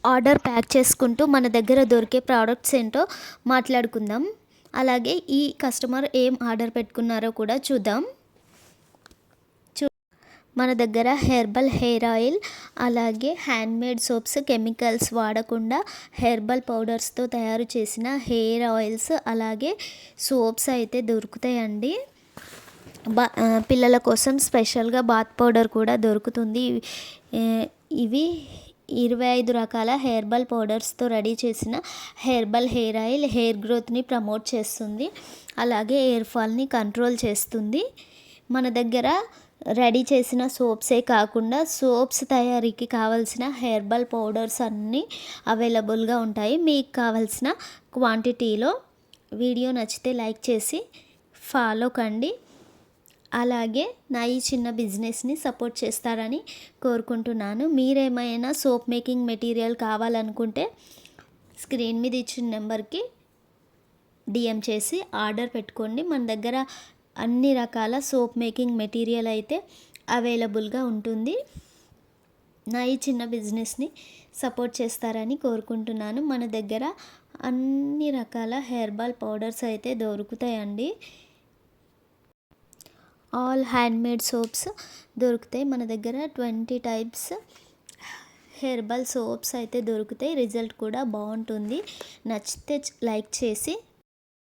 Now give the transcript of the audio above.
Order pack చేసుకుంటూ మన దగ్గర దొరికే ప్రోడక్ట్స్ ఏంటో మాట్లాడుకుందాం. అలాగే ఈ కస్టమర్ ఏం ఆర్డర్ పెట్టుకున్నారో కూడా చూద్దాం. మన దగ్గర హెర్బల్ హెయిర్ ఆయిల్, అలాగే హ్యాండ్మేడ్ సోప్స్, కెమికల్స్ వాడకుండా హెర్బల్ పౌడర్స్తో తయారు చేసిన హెయిర్ ఆయిల్స్, అలాగే సోప్స్ అయితే దొరుకుతాయండి. పిల్లల కోసం స్పెషల్గా బాత్ పౌడర్ కూడా దొరుకుతుంది. ఇవి 25 రకాల హెర్బల్ పౌడర్స్తో రెడీ చేసిన హెర్బల్ హెయిర్ ఆయిల్ హెయిర్ గ్రోత్ని ప్రమోట్ చేస్తుంది, అలాగే హెయిర్ ఫాల్ని కంట్రోల్ చేస్తుంది. మన దగ్గర రెడీ చేసిన సోప్సే కాకుండా సోప్స్ తయారీకి కావాల్సిన హెర్బల్ పౌడర్స్ అన్నీ అవైలబుల్గా ఉంటాయి. మీకు కావాల్సిన క్వాంటిటీలో. వీడియో నచ్చితే లైక్ చేసి ఫాలో కండి. అలాగే నా ఈ చిన్న బిజినెస్ని సపోర్ట్ చేస్తారని కోరుకుంటున్నాను. మీరేమైనా సోప్ మేకింగ్ మెటీరియల్ కావాలనుకుంటే స్క్రీన్ మీద ఇచ్చిన నెంబర్కి డిఎం చేసి ఆర్డర్ పెట్టుకోండి. మన దగ్గర అన్ని రకాల సోప్ మేకింగ్ మెటీరియల్ అయితే అవైలబుల్గా ఉంటుంది. నా ఈ చిన్న బిజినెస్ని సపోర్ట్ చేస్తారని కోరుకుంటున్నాను. మన దగ్గర అన్ని రకాల హెర్బల్ పౌడర్స్ అయితే దొరుకుతాయండి. ఆల్ హ్యాండ్మేడ్ సోప్స్ దొరుకుతాయి. మన దగ్గర 20 టైప్స్ హెర్బల్ సోప్స్ అయితే దొరుకుతాయి. రిజల్ట్ కూడా బాగుంటుంది. నచ్చితే లైక్ చేసి